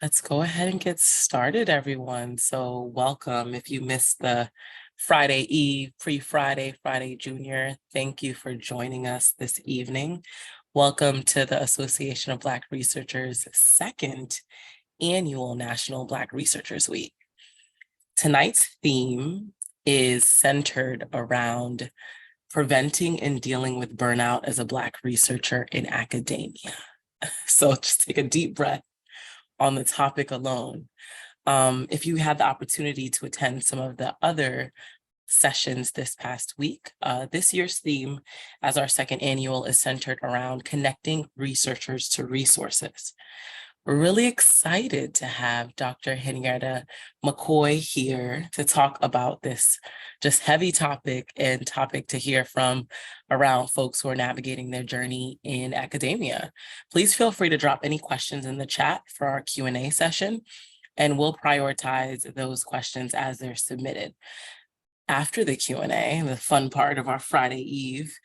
Let's go ahead and get started, everyone. So, welcome. If you missed the Friday Eve, pre-Friday, Friday Junior, thank you for joining us this evening. Welcome to the Association of Black Researchers' second annual National Black Researchers Week. Tonight's theme is centered around preventing and dealing with burnout as a Black researcher in academia. So just take a deep breath on the topic alone. If you had the opportunity to attend some of the other sessions this past week, this year's theme as our second annual is centered around connecting researchers to resources. We're really excited to have Dr. Henrika McCoy here to talk about this just heavy topic and topic to hear from around folks who are navigating their journey in academia. Please feel free to drop any questions in the chat for our Q&A session, and we'll prioritize those questions as they're submitted. After the Q&A, the fun part of our Friday Eve,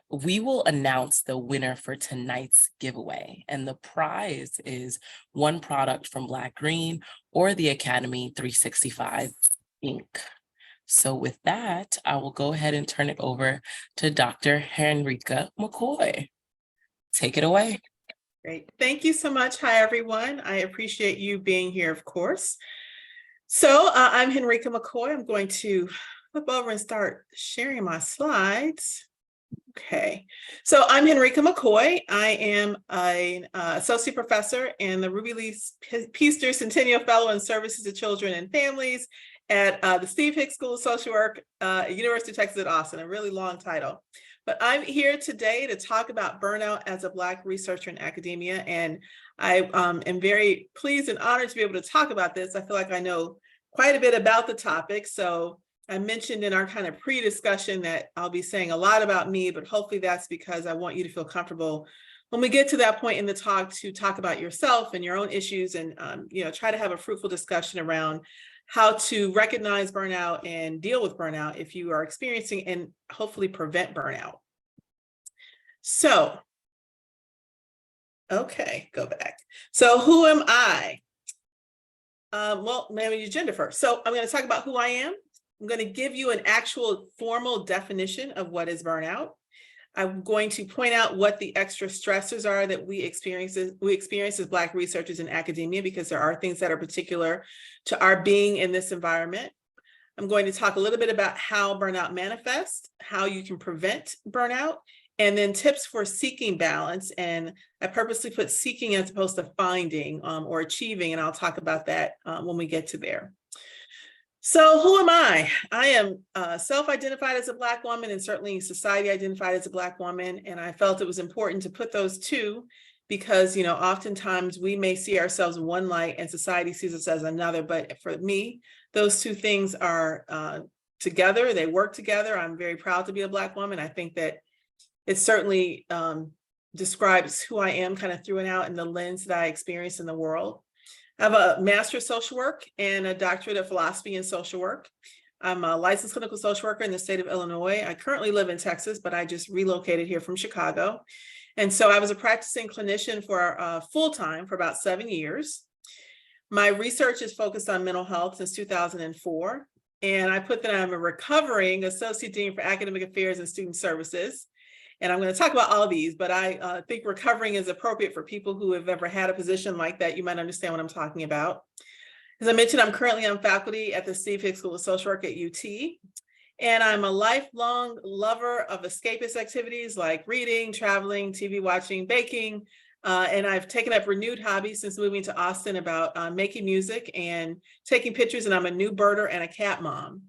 we will announce the winner for tonight's giveaway. And the prize is one product from Black Green or the Academy 365 Inc. So with that, I will go ahead and turn it over to Dr. Henrika McCoy. Take it away. Great. Thank you so much. Hi, everyone. I appreciate you being here, of course. So I'm Henrika McCoy. I'm going to flip over and start sharing my slides. Okay, so I'm Henrika McCoy. I am an associate professor and the Ruby Lee Peaster Centennial Fellow in Services to Children and Families at the Steve Hicks School of Social Work at University of Texas at Austin, a really long title. But I'm here today to talk about burnout as a Black researcher in academia, and I am very pleased and honored to be able to talk about this. I feel like I know quite a bit about the topic, so I mentioned in our kind of pre-discussion that I'll be saying a lot about me, but hopefully that's because I want you to feel comfortable when we get to that point in the talk to talk about yourself and your own issues and try to have a fruitful discussion around how to recognize burnout and deal with burnout if you are experiencing, and hopefully prevent burnout. So, okay, go back. So who am I? Well, maybe your gender first. So I'm going to talk about who I am. I'm going to give you an actual formal definition of what is burnout. I'm going to point out what the extra stressors are that we experience as Black researchers in academia, because there are things that are particular to our being in this environment. I'm going to talk a little bit about how burnout manifests, how you can prevent burnout, and then tips for seeking balance. And I purposely put seeking as opposed to finding or achieving, and I'll talk about that when we get to there. So who am I? I am self-identified as a Black woman, and certainly society identified as a Black woman. And I felt it was important to put those two because, oftentimes we may see ourselves in one light and society sees us as another. But for me, those two things are together. They work together. I'm very proud to be a Black woman. I think that it certainly describes who I am kind of through and out in the lens that I experience in the world. I have a master's of social work and a doctorate of philosophy in social work. I'm a licensed clinical social worker in the state of Illinois. I currently live in Texas, but I just relocated here from Chicago. And so I was a practicing clinician for full-time for about 7 years. My research is focused on mental health since 2004. And I put that I'm a recovering associate dean for academic affairs and student services. And I'm going to talk about all of these, but I think recovering is appropriate for people who have ever had a position like that. You might understand what I'm talking about. As I mentioned, I'm currently on faculty at the Steve Hicks School of Social Work at UT. And I'm a lifelong lover of escapist activities like reading, traveling, TV watching, baking. And I've taken up renewed hobbies since moving to Austin about making music and taking pictures. And I'm a new birder and a cat mom.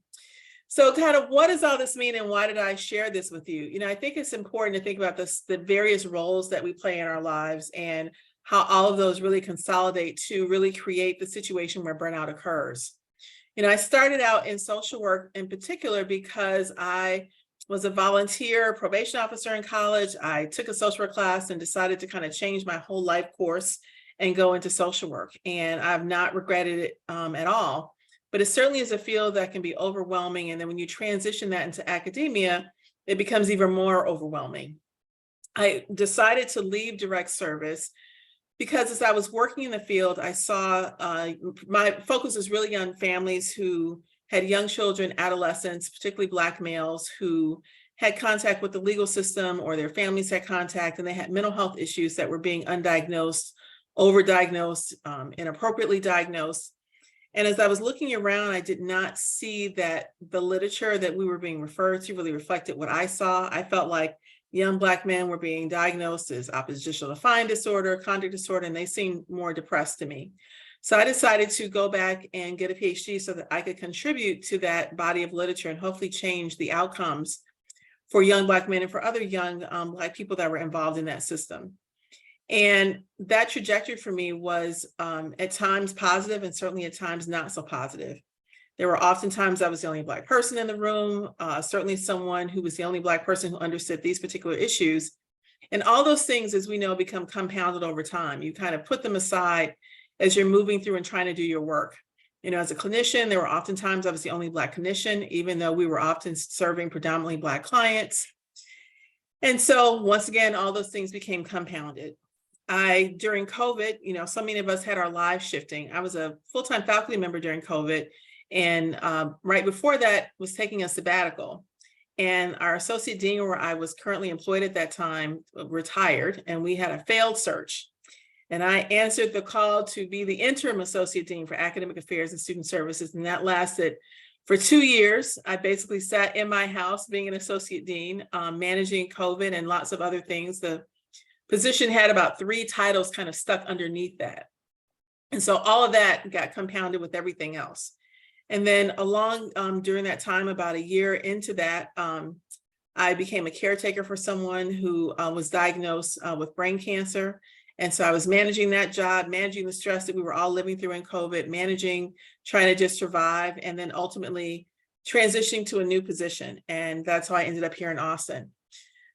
So kind of what does all this mean and why did I share this with you? I think it's important to think about the various roles that we play in our lives and how all of those really consolidate to really create the situation where burnout occurs. I started out in social work in particular because I was a volunteer probation officer in college. I took a social work class and decided to kind of change my whole life course and go into social work. And I've not regretted it at all. But it certainly is a field that can be overwhelming. And then when you transition that into academia, it becomes even more overwhelming. I decided to leave direct service because as I was working in the field, I saw my focus was really on families who had young children, adolescents, particularly Black males who had contact with the legal system, or their families had contact, and they had mental health issues that were being undiagnosed, overdiagnosed, inappropriately diagnosed. And as I was looking around, I did not see that the literature that we were being referred to really reflected what I saw. I felt like young Black men were being diagnosed as oppositional defiant disorder, conduct disorder, and they seemed more depressed to me. So I decided to go back and get a PhD so that I could contribute to that body of literature and hopefully change the outcomes for young Black men and for other young Black people that were involved in that system. And that trajectory for me was at times positive and certainly at times not so positive. There were often times I was the only Black person in the room, certainly someone who was the only Black person who understood these particular issues. And all those things, as we know, become compounded over time. You kind of put them aside as you're moving through and trying to do your work. You know, as a clinician, there were often times I was the only Black clinician, even though we were often serving predominantly Black clients. And so once again, all those things became compounded. During COVID, you know, so many of us had our lives shifting. I was a full-time faculty member during COVID, and right before that was taking a sabbatical. And our associate dean, where I was currently employed at that time, retired, and we had a failed search. And I answered the call to be the interim associate dean for academic affairs and student services, and that lasted for 2 years. I basically sat in my house being an associate dean, managing COVID and lots of other things. The position had about 3 titles kind of stuck underneath that. And so all of that got compounded with everything else. And then along during that time, about a year into that, I became a caretaker for someone who was diagnosed with brain cancer. And so I was managing that job, managing the stress that we were all living through in COVID, managing, trying to just survive, and then ultimately transitioning to a new position. And that's how I ended up here in Austin.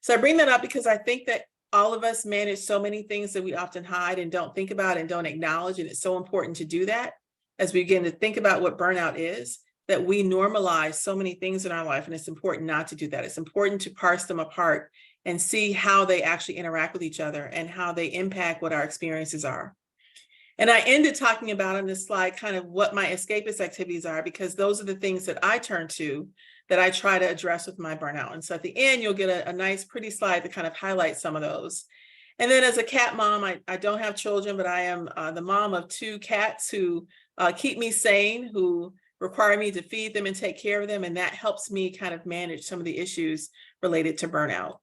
So I bring that up because I think that all of us manage so many things that we often hide and don't think about and don't acknowledge. And it's so important to do that as we begin to think about what burnout is, that we normalize so many things in our life. And it's important not to do that. It's important to parse them apart and see how they actually interact with each other and how they impact what our experiences are. And I ended talking about on this slide kind of what my escapist activities are, because those are the things that I turn to that I try to address with my burnout. And so at the end, you'll get a nice, pretty slide that kind of highlights some of those. And then as a cat mom, I don't have children, but I am the mom of 2 cats who keep me sane, who require me to feed them and take care of them. And that helps me kind of manage some of the issues related to burnout.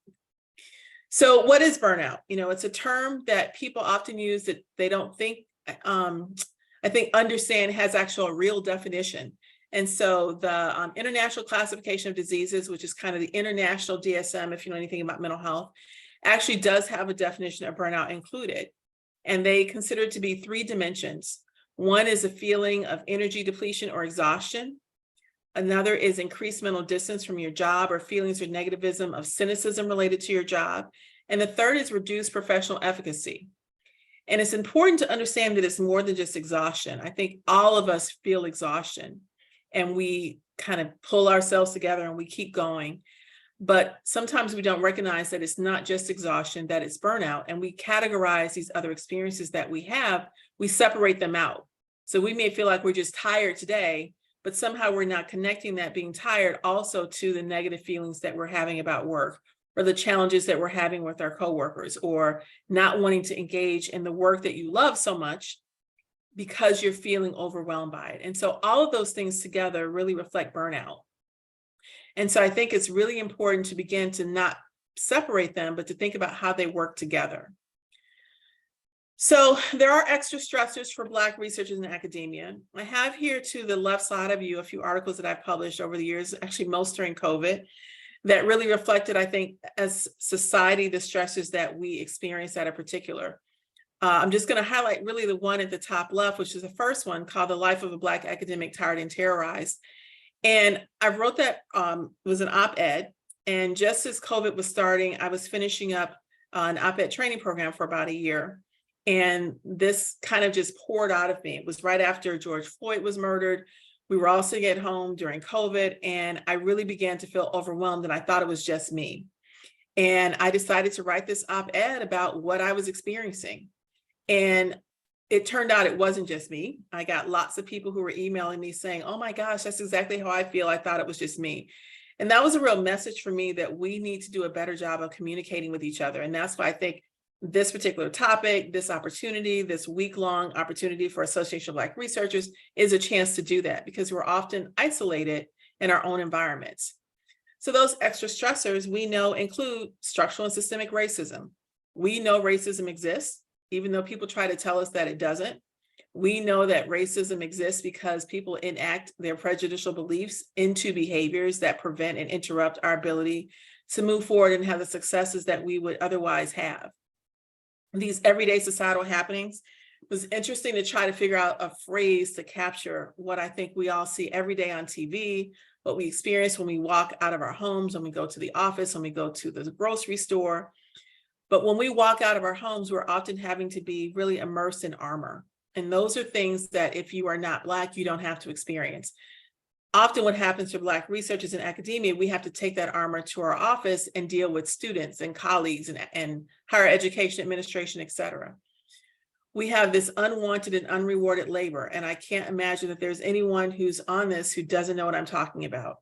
So what is burnout? You know, it's a term that people often use that they don't think, I think, understand has actual real definition. And so the International Classification of Diseases, which is kind of the international DSM, if you know anything about mental health, actually does have a definition of burnout included. And they consider it to be 3 dimensions. One is a feeling of energy depletion or exhaustion. Another is increased mental distance from your job, or feelings of negativism, of cynicism related to your job. And the third is reduced professional efficacy. And it's important to understand that it's more than just exhaustion. I think all of us feel exhaustion and we kind of pull ourselves together and we keep going. But sometimes we don't recognize that it's not just exhaustion, that it's burnout. And we categorize these other experiences that we have, we separate them out. So we may feel like we're just tired today, but somehow we're not connecting that being tired also to the negative feelings that we're having about work, or the challenges that we're having with our coworkers, or not wanting to engage in the work that you love so much because you're feeling overwhelmed by it. And so all of those things together really reflect burnout. And so I think it's really important to begin to not separate them, but to think about how they work together. So there are extra stressors for Black researchers in academia. I have here to the left side of you a few articles that I've published over the years, actually most during COVID, that really reflected, I think, as society, the stressors that we experience at a particular. I'm just going to highlight really the one at the top left, which is the first one, called The Life of a Black Academic Tired and Terrorized. And I wrote that, it was an op-ed. And just as COVID was starting, I was finishing up an op-ed training program for about a year. And this kind of just poured out of me. It was right after George Floyd was murdered. We were all sitting at home during COVID, and I really began to feel overwhelmed, and I thought it was just me. And I decided to write this op-ed about what I was experiencing. And it turned out it wasn't just me. I got lots of people who were emailing me saying, oh my gosh, that's exactly how I feel. I thought it was just me. And that was a real message for me that we need to do a better job of communicating with each other. And that's why I think this particular topic, this opportunity, this week-long opportunity for Association of Black Researchers is a chance to do that, because we're often isolated in our own environments. So those extra stressors we know include structural and systemic racism. We know racism exists, even though people try to tell us that it doesn't. We know that racism exists because people enact their prejudicial beliefs into behaviors that prevent and interrupt our ability to move forward and have the successes that we would otherwise have. These everyday societal happenings, it was interesting to try to figure out a phrase to capture what I think we all see every day on TV, what we experience when we walk out of our homes, when we go to the office, when we go to the grocery store. But when we walk out of our homes, we're often having to be really immersed in armor. And those are things that if you are not Black, you don't have to experience. Often what happens for Black researchers in academia, we have to take that armor to our office and deal with students and colleagues and higher education administration, et cetera. We have this unwanted and unrewarded labor. And I can't imagine that there's anyone who's on this who doesn't know what I'm talking about.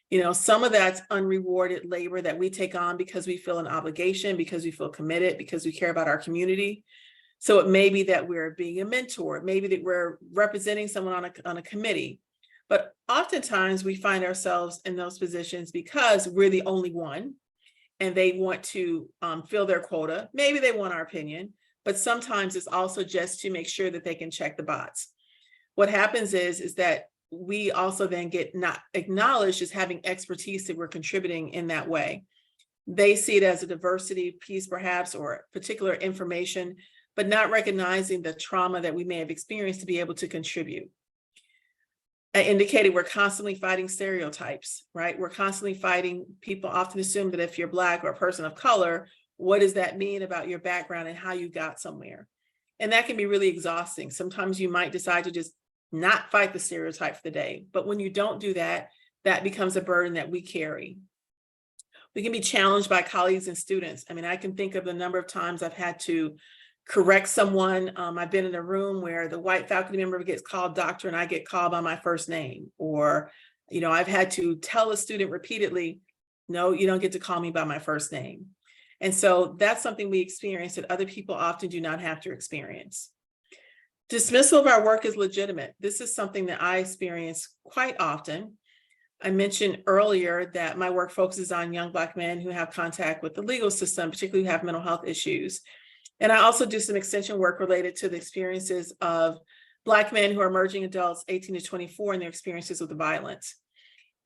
You know, some of that's unrewarded labor that we take on because we feel an obligation, because we feel committed, because we care about our community. So it may be that we're being a mentor, it may be that we're representing someone on a committee. But oftentimes we find ourselves in those positions because we're the only one and they want to fill their quota. Maybe they want our opinion, but sometimes it's also just to make sure that they can check the box. What happens is that we also then get not acknowledged as having expertise that we're contributing in that way. They see it as a diversity piece perhaps, or particular information, but not recognizing the trauma that we may have experienced to be able to contribute. I indicated we're constantly fighting stereotypes, right? We're constantly fighting, people often assume that if you're Black or a person of color, what does that mean about your background and how you got somewhere? And that can be really exhausting. Sometimes you might decide to just not fight the stereotype for the day, but when you don't do that, that becomes a burden that we carry. We can be challenged by colleagues and students. I mean, I can think of the number of times I've had to correct someone. I've been in a room where the white faculty member gets called doctor and I get called by my first name. Or, you know, I've had to tell a student repeatedly, no, you don't get to call me by my first name. And so that's something we experience that other people often do not have to experience. Dismissal of our work is legitimate. This is something that I experience quite often. I mentioned earlier that my work focuses on young Black men who have contact with the legal system, particularly who have mental health issues. And I also do some extension work related to the experiences of Black men who are emerging adults 18 to 24 and their experiences with the violence.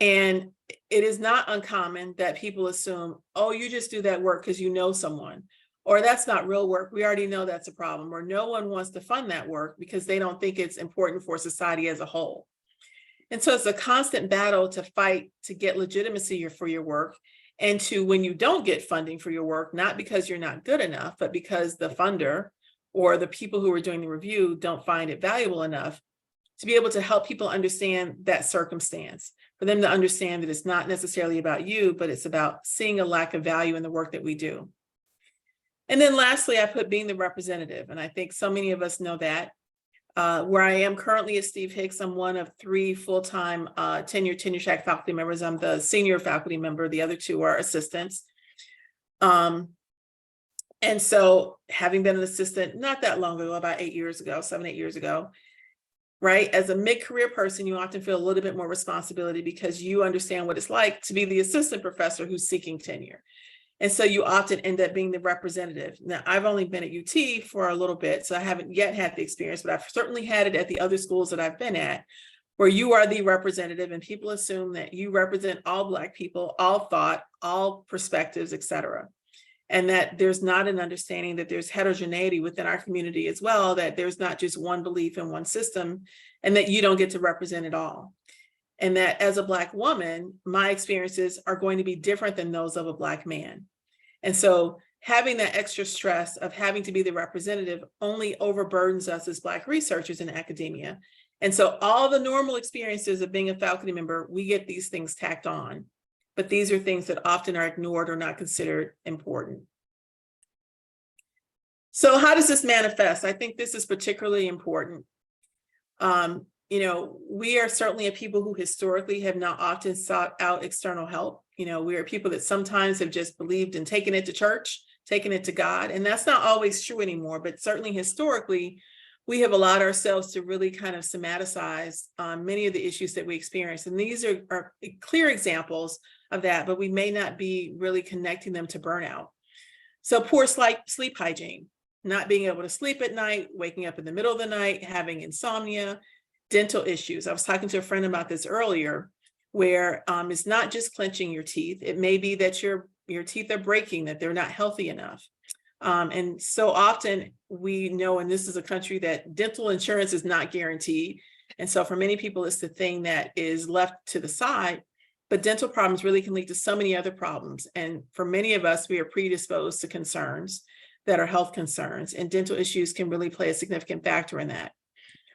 And it is not uncommon that people assume, oh, you just do that work because you know someone, or that's not real work. We already know that's a problem, or no one wants to fund that work because they don't think it's important for society as a whole. And so it's a constant battle to fight to get legitimacy for your work. And to, when you don't get funding for your work, not because you're not good enough, but because the funder or the people who are doing the review don't find it valuable enough, to be able to help people understand that circumstance, for them to understand that it's not necessarily about you, but it's about seeing a lack of value in the work that we do. And then lastly, I put being the representative. And I think so many of us know that. Where I am currently at Steve Hicks, I'm one of 3 full-time tenure track faculty members. I'm the senior faculty member. The other 2 are assistants. And so having been an assistant not that long ago, about 8 years ago, 7, 8 years ago, right? As a mid-career person, you often feel a little bit more responsibility because you understand what it's like to be the assistant professor who's seeking tenure. And so you often end up being the representative. Now, I've only been at UT for a little bit, so I haven't yet had the experience, but I've certainly had it at the other schools that I've been at, where you are the representative and people assume that you represent all Black people, all thought, all perspectives, et cetera. And that there's not an understanding that there's heterogeneity within our community as well, that there's not just one belief in one system, and that you don't get to represent it all. And that as a Black woman, my experiences are going to be different than those of a Black man. And so having that extra stress of having to be the representative only overburdens us as Black researchers in academia. And so all the normal experiences of being a faculty member, we get these things tacked on. But these are things that often are ignored or not considered important. So how does this manifest? I think this is particularly important. We are certainly a people who historically have not often sought out external help. We are people that sometimes have just believed and taken it to church, taken it to God. And that's not always true anymore, but certainly historically, we have allowed ourselves to really kind of somaticize many of the issues that we experience. And these are clear examples of that, but we may not be really connecting them to burnout. So poor sleep hygiene, not being able to sleep at night, waking up in the middle of the night, having insomnia, dental issues. I was talking to a friend about this earlier, where it's not just clenching your teeth. It may be that your teeth are breaking, that they're not healthy enough. And so often we know, and this is a country that dental insurance is not guaranteed. And so for many people, it's the thing that is left to the side. But dental problems really can lead to so many other problems. And for many of us, we are predisposed to concerns that are health concerns, and dental issues can really play a significant factor in that.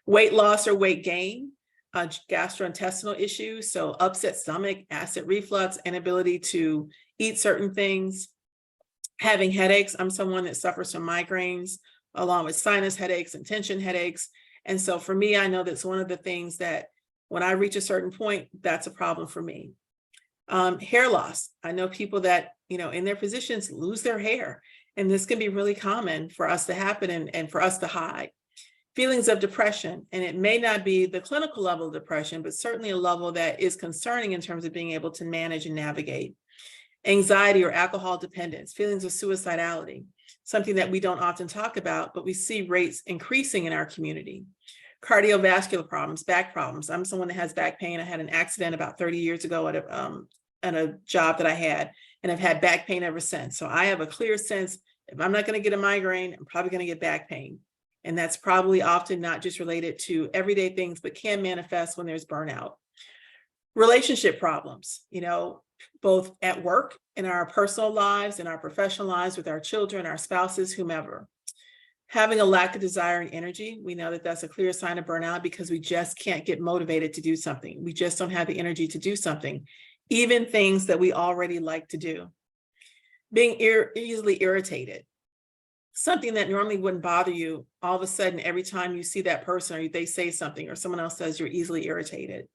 Weight loss or weight gain, gastrointestinal issues, so upset stomach, acid reflux, inability to eat certain things, having headaches. I'm someone that suffers from migraines, along with sinus headaches and tension headaches. And so for me, I know that's one of the things that when I reach a certain point, that's a problem for me. Hair loss. I know people that, in their positions lose their hair. And this can be really common for us to happen and for us to hide. Feelings of depression, and it may not be the clinical level of depression, but certainly a level that is concerning in terms of being able to manage and navigate. Anxiety or alcohol dependence, feelings of suicidality, something that we don't often talk about, but we see rates increasing in our community. Cardiovascular problems, back problems. I'm someone that has back pain. I had an accident about 30 years ago at a job that I had, and I've had back pain ever since. So I have a clear sense, if I'm not going to get a migraine, I'm probably going to get back pain. And that's probably often not just related to everyday things, but can manifest when there's burnout. Relationship problems, both at work, in our personal lives, in our professional lives, with our children, our spouses, whomever. Having a lack of desire and energy, we know that that's a clear sign of burnout because we just can't get motivated to do something. We just don't have the energy to do something, even things that we already like to do. Being easily irritated, something that normally wouldn't bother you, all of a sudden, every time you see that person or they say something or someone else says, you're easily irritated.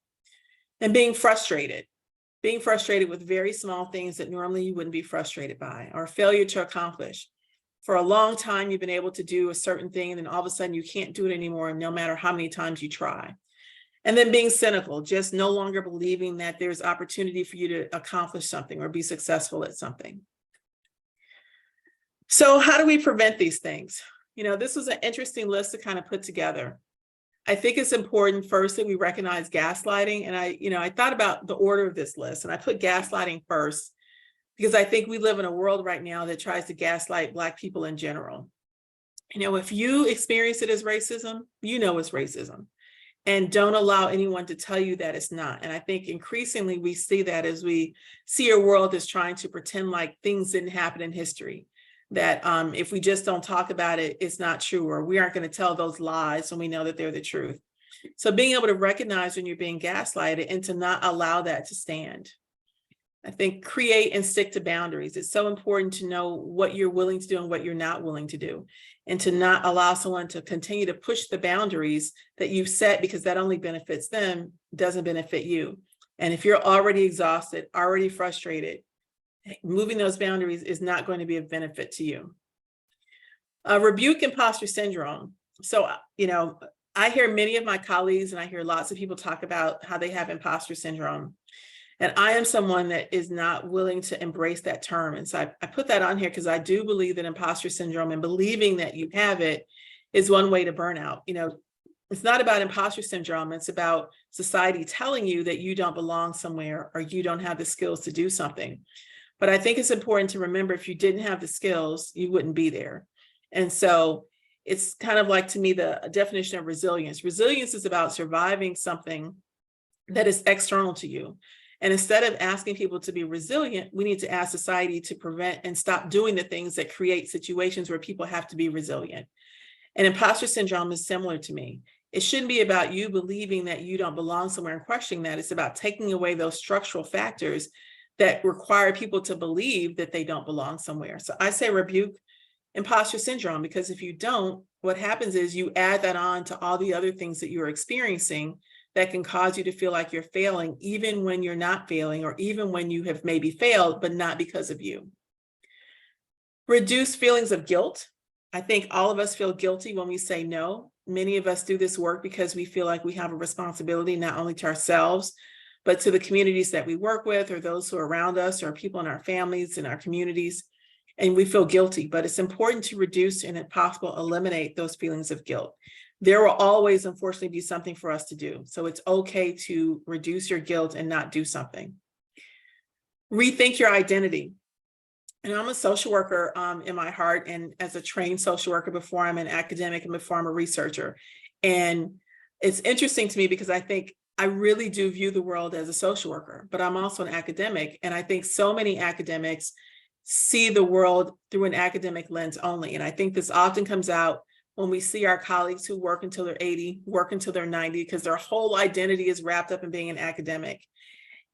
And being frustrated with very small things that normally you wouldn't be frustrated by, or failure to accomplish. For a long time, you've been able to do a certain thing, and then all of a sudden you can't do it anymore, no matter how many times you try. And then being cynical, just no longer believing that there's opportunity for you to accomplish something or be successful at something. So how do we prevent these things? This was an interesting list to kind of put together. I think it's important first that we recognize gaslighting. And I thought about the order of this list, and I put gaslighting first because I think we live in a world right now that tries to gaslight Black people in general. If you experience it as racism, it's racism. And don't allow anyone to tell you that it's not. And I think increasingly we see that as we see a world that's trying to pretend like things didn't happen in history. That if we just don't talk about it, it's not true, or we aren't going to tell those lies when we know that they're the truth. So being able to recognize when you're being gaslighted and to not allow that to stand. I think create and stick to boundaries. It's so important to know what you're willing to do and what you're not willing to do, and to not allow someone to continue to push the boundaries that you've set, because that only benefits them, doesn't benefit you. And if you're already exhausted, already frustrated, moving those boundaries is not going to be of benefit to you. Rebuke imposter syndrome. So, I hear many of my colleagues and I hear lots of people talk about how they have imposter syndrome. And I am someone that is not willing to embrace that term. And so I put that on here because I do believe that imposter syndrome and believing that you have it is one way to burnout. It's not about imposter syndrome. It's about society telling you that you don't belong somewhere or you don't have the skills to do something. But I think it's important to remember, if you didn't have the skills, you wouldn't be there. And so it's kind of like, to me, the definition of resilience. Resilience is about surviving something that is external to you. And instead of asking people to be resilient, we need to ask society to prevent and stop doing the things that create situations where people have to be resilient. And imposter syndrome is similar to me. It shouldn't be about you believing that you don't belong somewhere and questioning that. It's about taking away those structural factors that require people to believe that they don't belong somewhere. So I say rebuke imposter syndrome, because if you don't, what happens is you add that on to all the other things that you're experiencing that can cause you to feel like you're failing, even when you're not failing, or even when you have maybe failed, but not because of you. Reduce feelings of guilt. I think all of us feel guilty when we say no. Many of us do this work because we feel like we have a responsibility, not only to ourselves, but to the communities that we work with, or those who are around us, or people in our families, in our communities. And we feel guilty, but it's important to reduce and, if possible, eliminate those feelings of guilt. There will always, unfortunately, be something for us to do. So it's okay to reduce your guilt and not do something. Rethink your identity. And I'm a social worker in my heart, and as a trained social worker before I'm an academic and before I'm a researcher. And it's interesting to me because I think I really do view the world as a social worker, but I'm also an academic. And I think so many academics see the world through an academic lens only. And I think this often comes out when we see our colleagues who work until they're 80, work until they're 90, because their whole identity is wrapped up in being an academic.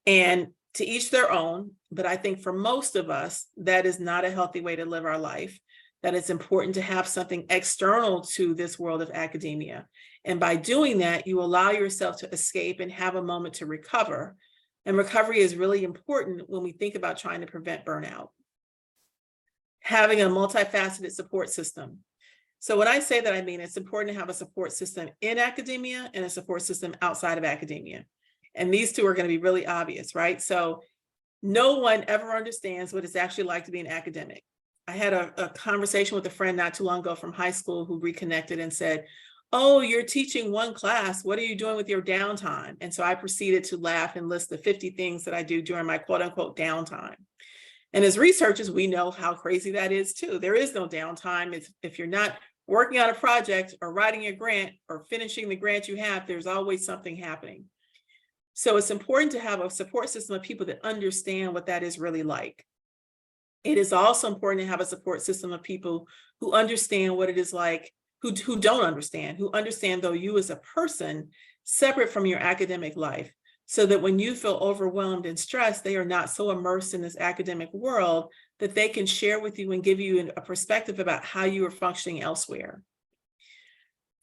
And to each their own, but I think for most of us, that is not a healthy way to live our life, that it's important to have something external to this world of academia. And by doing that, you allow yourself to escape and have a moment to recover. And recovery is really important when we think about trying to prevent burnout. Having a multifaceted support system. So when I say that, I mean it's important to have a support system in academia and a support system outside of academia. And these two are going to be really obvious, right? So no one ever understands what it's actually like to be an academic. I had a conversation with a friend not too long ago from high school who reconnected and said, "Oh, you're teaching one class. What are you doing with your downtime?" And so I proceeded to laugh and list the 50 things that I do during my quote unquote downtime. And as researchers, we know how crazy that is too. There is no downtime. If you're not working on a project or writing a grant or finishing the grant you have, there's always something happening. So it's important to have a support system of people that understand what that is really like. It is also important to have a support system of people who understand what it is like, who don't understand, who understand though you as a person separate from your academic life, so that when you feel overwhelmed and stressed, they are not so immersed in this academic world that they can share with you and give you a perspective about how you are functioning elsewhere.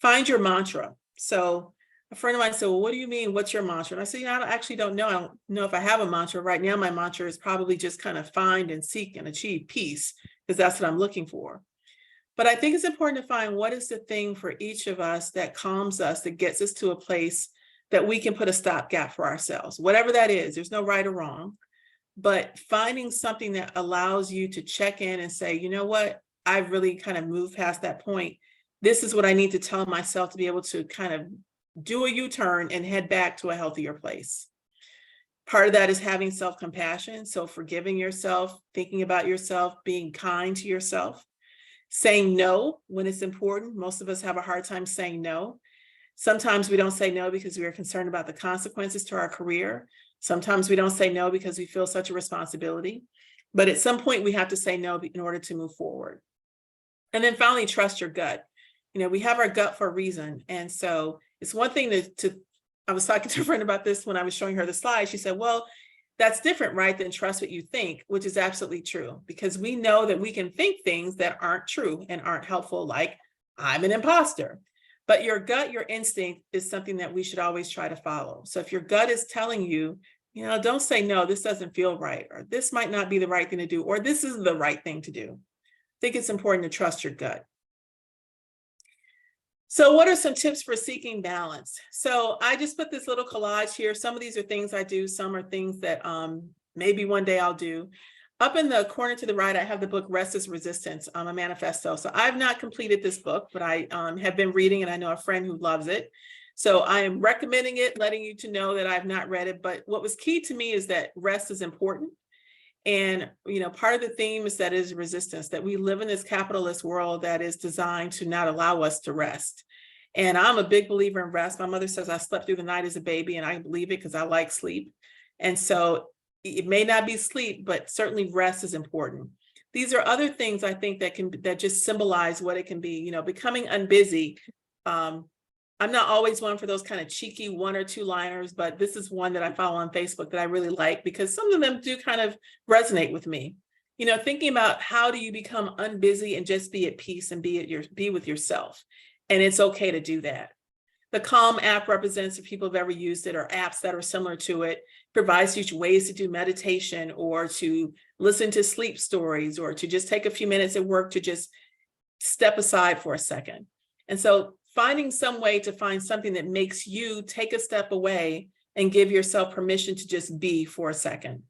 Find your mantra. So a friend of mine said, "Well, what do you mean? What's your mantra?" And I said, I actually don't know. I don't know if I have a mantra. Right now, my mantra is probably just kind of find and seek and achieve peace, because that's what I'm looking for. But I think it's important to find what is the thing for each of us that calms us, that gets us to a place that we can put a stopgap for ourselves, whatever that is. There's no right or wrong, but finding something that allows you to check in and say, you know what, I've really kind of moved past that point. This is what I need to tell myself to be able to kind of do a U-turn and head back to a healthier place. Part of that is having self-compassion. So forgiving yourself, thinking about yourself, being kind to yourself, saying no when it's important. Most of us have a hard time saying no. Sometimes we don't say no because we are concerned about the consequences to our career. Sometimes we don't say no because we feel such a responsibility. But at some point we have to say no in order to move forward. And then finally, trust your gut. You know, we have our gut for a reason. And so it's one thing I was talking to a friend about this when I was showing her the slide. She said, "Well, that's different, right, than trust what you think," which is absolutely true, because we know that we can think things that aren't true and aren't helpful, like I'm an imposter. But your gut, your instinct is something that we should always try to follow. So if your gut is telling you, you know, don't say no, this doesn't feel right, or this might not be the right thing to do, or this is the right thing to do, I think it's important to trust your gut. So what are some tips for seeking balance? So I just put this little collage here. Some of these are things I do. Some are things that maybe one day I'll do. Up in the corner to the right, I have the book Rest is Resistance, a manifesto. So I've not completed this book, but I have been reading, and I know a friend who loves it. So I am recommending it, letting you to know that I've not read it. But what was key to me is that rest is important. And, you know, part of the theme is that is resistance, that we live in this capitalist world that is designed to not allow us to rest. And I'm a big believer in rest. My mother says I slept through the night as a baby, and I believe it because I like sleep. And so it may not be sleep, but certainly rest is important. These are other things I think that just symbolize what it can be, you know, becoming unbusy. I'm not always one for those kind of cheeky 1 or 2 liners, but this is one that I follow on Facebook that I really like, because some of them do kind of resonate with me. Thinking about how do you become unbusy and just be at peace and be with yourself. And it's okay to do that. The Calm app represents, if people have ever used it, or apps that are similar to it, provides you ways to do meditation or to listen to sleep stories or to just take a few minutes at work to just step aside for a second. And so finding some way to find something that makes you take a step away and give yourself permission to just be for a second.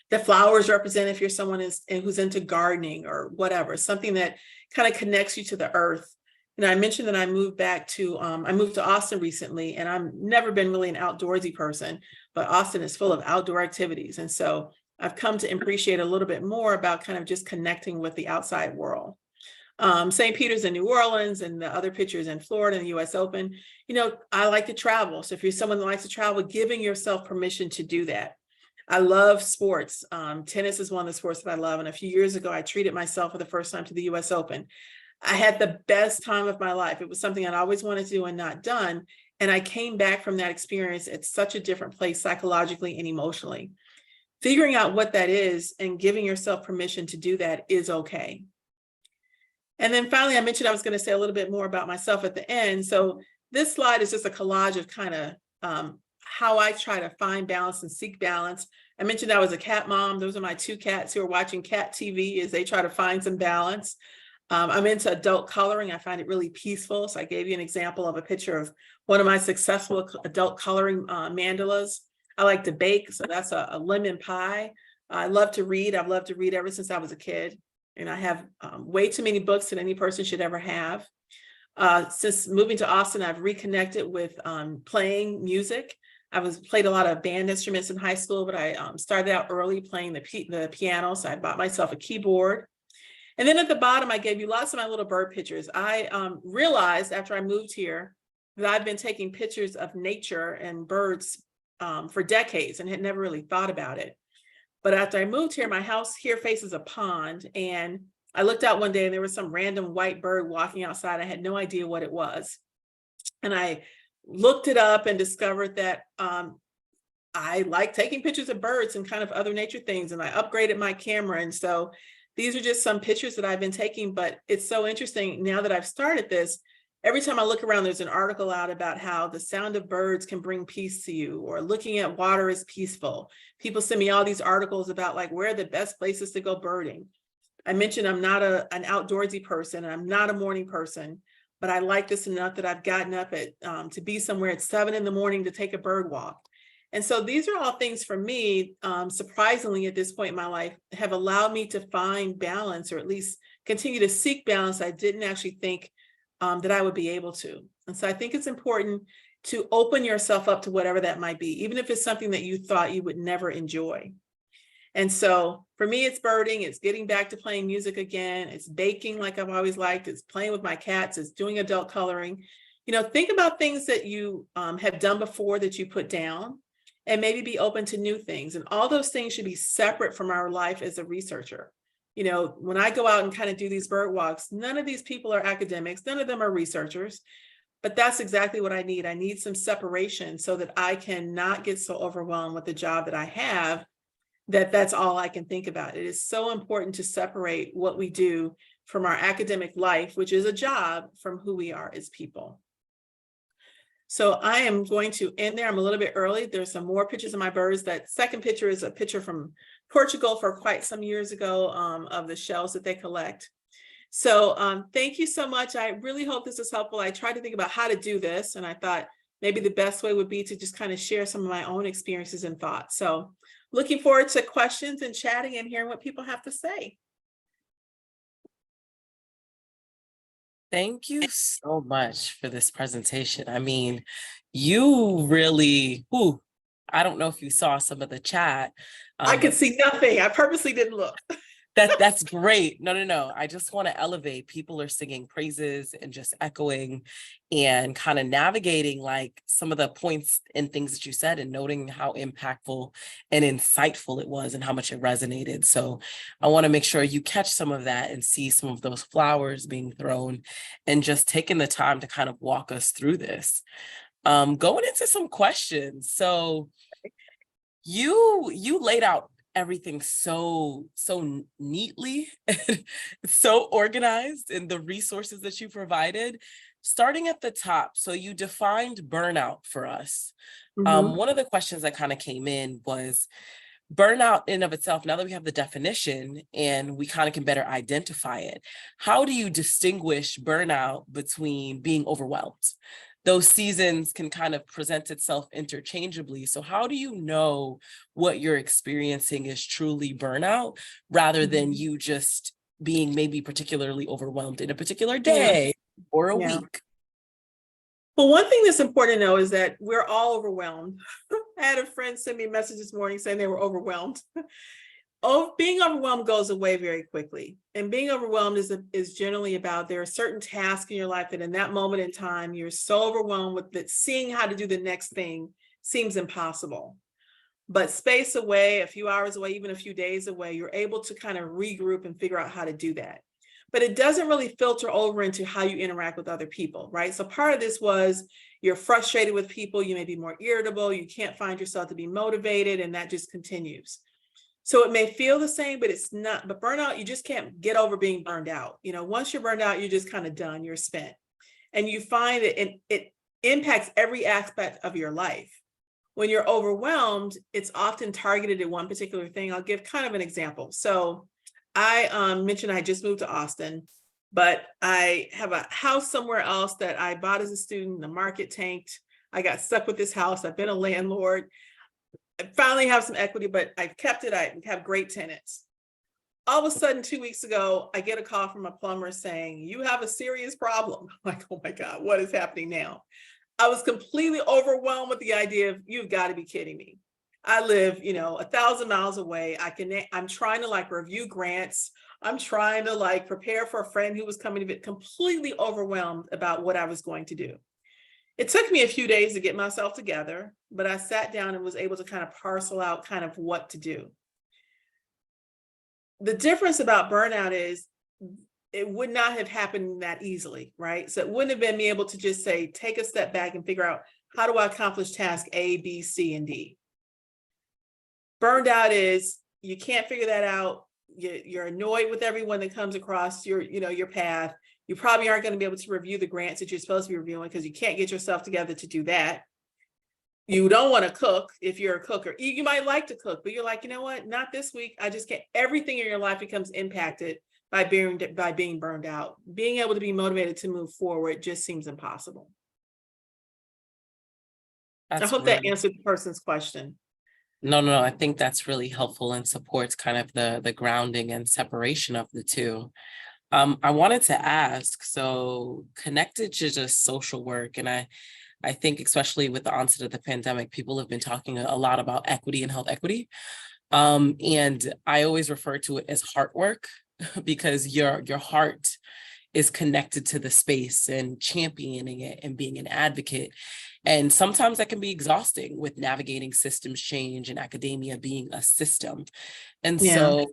The flowers represent, if you're someone who's into gardening or whatever, something that kind of connects you to the earth. I mentioned that I moved to Austin recently, and I've never been really an outdoorsy person, but Austin is full of outdoor activities. And so I've come to appreciate a little bit more about kind of just connecting with the outside world. St. Peter's in New Orleans, and the other pictures in Florida and the US Open. I like to travel. So if you're someone that likes to travel, giving yourself permission to do that. I love sports. Tennis is one of the sports that I love. And a few years ago, I treated myself for the first time to the US Open. I had the best time of my life. It was something I'd always wanted to do and not done. And I came back from that experience at such a different place psychologically and emotionally. Figuring out what that is and giving yourself permission to do that is okay. And then finally, I mentioned I was going to say a little bit more about myself at the end. So this slide is just a collage of kind of how I try to find balance and seek balance. I mentioned I was a cat mom. Those are my two cats who are watching cat TV as they try to find some balance. I'm into adult coloring. I find it really peaceful. So I gave you an example of a picture of one of my successful adult coloring mandalas. I like to bake. So that's a lemon pie. I love to read. I've loved to read ever since I was a kid. And I have way too many books that any person should ever have. Since moving to Austin, I've reconnected with playing music. I played a lot of band instruments in high school, but I started out early playing the piano. So I bought myself a keyboard. And then at the bottom, I gave you lots of my little bird pictures. I realized after I moved here that I've been taking pictures of nature and birds for decades and had never really thought about it. But after I moved here, my house here faces a pond, and I looked out one day and there was some random white bird walking outside. I had no idea what it was. And I looked it up and discovered that I like taking pictures of birds and kind of other nature things, and I upgraded my camera. And so these are just some pictures that I've been taking, but it's so interesting now that I've started this. Every time I look around, there's an article out about how the sound of birds can bring peace to you, or looking at water is peaceful. People send me all these articles about like where are the best places to go birding. I mentioned I'm not an outdoorsy person, and I'm not a morning person, but I like this enough that I've gotten up to be somewhere at 7 a.m. to take a bird walk. And so these are all things for me, surprisingly at this point in my life, have allowed me to find balance, or at least continue to seek balance I didn't actually think that I would be able to. And so I think it's important to open yourself up to whatever that might be, even if it's something that you thought you would never enjoy. And so for me, it's birding, it's getting back to playing music again, it's baking like I've always liked, it's playing with my cats, it's doing adult coloring. Think about things that you have done before that you put down, and maybe be open to new things. And all those things should be separate from our life as a researcher. When I go out and kind of do these bird walks, none of these people are academics, none of them are researchers, but that's exactly what I need. I need some separation so that I can not get so overwhelmed with the job that I have, that's all I can think about. It is so important to separate what we do from our academic life, which is a job, from who we are as people. So I am going to end there. I'm a little bit early. There's some more pictures of my birds. That second picture is a picture from Portugal for quite some years ago of the shells that they collect. So thank you so much. I really hope this is helpful. I tried to think about how to do this, and I thought maybe the best way would be to just kind of share some of my own experiences and thoughts. So looking forward to questions and chatting and hearing what people have to say. Thank you so much for this presentation. I mean, you really, I don't know if you saw some of the chat. I could see nothing. I purposely didn't look. That's great. No. I just want to elevate. People are singing praises and just echoing and kind of navigating like some of the points and things that you said, and noting how impactful and insightful it was and how much it resonated. So I want to make sure you catch some of that and see some of those flowers being thrown, and just taking the time to kind of walk us through this. Going into some questions. So you laid out everything so neatly, so organized in the resources that you provided. Starting at the top, so you defined burnout for us. Mhm. One of the questions that kind of came in was burnout in and of itself. Now that we have the definition and we kind of can better identify it, how do you distinguish burnout between being overwhelmed? Those seasons can kind of present itself interchangeably. So how do you know what you're experiencing is truly burnout rather than Mhm. you just being maybe particularly overwhelmed in a particular Yeah. day or a Yeah. week? Well, one thing that's important to know is that we're all overwhelmed. I had a friend send me a message this morning saying they were overwhelmed. Oh, being overwhelmed goes away very quickly. And being overwhelmed is generally about there are certain tasks in your life that in that moment in time, you're so overwhelmed with that seeing how to do the next thing seems impossible. But space away, a few hours away, even a few days away, you're able to kind of regroup and figure out how to do that. But it doesn't really filter over into how you interact with other people, right? So part of this was you're frustrated with people, you may be more irritable, you can't find yourself to be motivated, and that just continues. So it may feel the same, but it's not. But burnout, you just can't get over being burned out. Once you're burned out, you're just kind of done, you're spent. And you find that it impacts every aspect of your life. When you're overwhelmed, it's often targeted at one particular thing. I'll give kind of an example. So I mentioned I just moved to Austin, but I have a house somewhere else that I bought as a student. The market tanked. I got stuck with this house. I've been a landlord. I finally have some equity, but I've kept it. I have great tenants. All of a sudden, 2 weeks ago, I get a call from a plumber saying, "You have a serious problem." I'm like, oh my God, what is happening now? I was completely overwhelmed with the idea of, you've got to be kidding me. I live, 1,000 miles away. I'm trying to like review grants. I'm trying to like prepare for a friend who was coming to visit, completely overwhelmed about what I was going to do. It took me a few days to get myself together, but I sat down and was able to kind of parcel out kind of what to do. The difference about burnout is it would not have happened that easily, right? So it wouldn't have been me able to just say, take a step back and figure out, how do I accomplish task A, B, C, and D? Burned out is you can't figure that out. You're annoyed with everyone that comes across your path. You probably aren't going to be able to review the grants that you're supposed to be reviewing because you can't get yourself together to do that. You don't want to cook if you're a cooker. You might like to cook, but you're like, you know what? Not this week. I just can't. Everything in your life becomes impacted by being burned out. Being able to be motivated to move forward just seems impossible. I That's hope that really answered the person's question. no. I think that's really helpful and supports kind of the grounding and separation of the two. I wanted to ask, so connected to just social work, and I think especially with the onset of the pandemic, people have been talking a lot about equity and health equity. And I always refer to it as heart work because your heart is connected to the space and championing it and being an advocate. And sometimes that can be exhausting with navigating systems change and academia being a system. And Yeah. so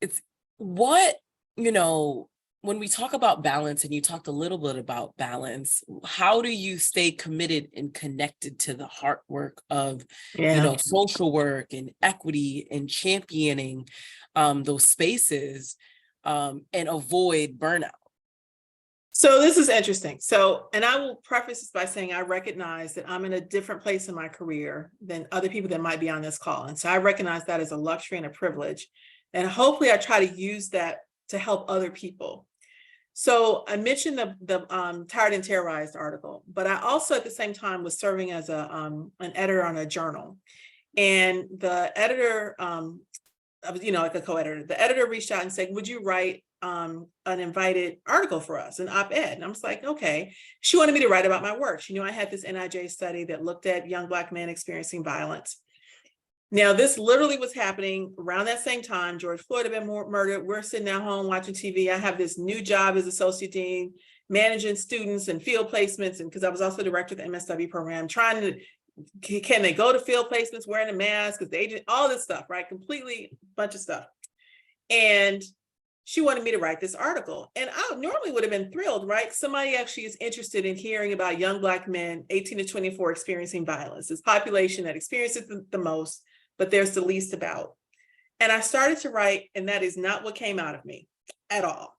it's what, you know, when we talk about balance, and you talked a little bit about balance, how do you stay committed and connected to the hard work of, Yeah. social work and equity and championing those spaces and avoid burnout? So this is interesting. So, and I will preface this by saying I recognize that I'm in a different place in my career than other people that might be on this call. And so I recognize that as a luxury and a privilege. And hopefully I try to use that to help other people. So I mentioned the Tired and Terrorized article, but I also at the same time was serving as an editor on a journal. And the editor, I was, like a co-editor, the editor reached out and said, would you write an invited article for us, an op-ed? And I was like, okay. She wanted me to write about my work. She knew I had this NIJ study that looked at young Black men experiencing violence. Now, this literally was happening around that same time. George Floyd had been murdered. We're sitting at home watching TV. I have this new job as associate dean, managing students and field placements. And because I was also director of the MSW program, trying to, can they go to field placements wearing a mask? Because the agent, all this stuff, right? Completely bunch of stuff. And she wanted me to write this article. And I normally would have been thrilled, right? Somebody actually is interested in hearing about young Black men, 18 to 24, experiencing violence, this population that experiences the most, but there's the least about. And I started to write, and that is not what came out of me at all.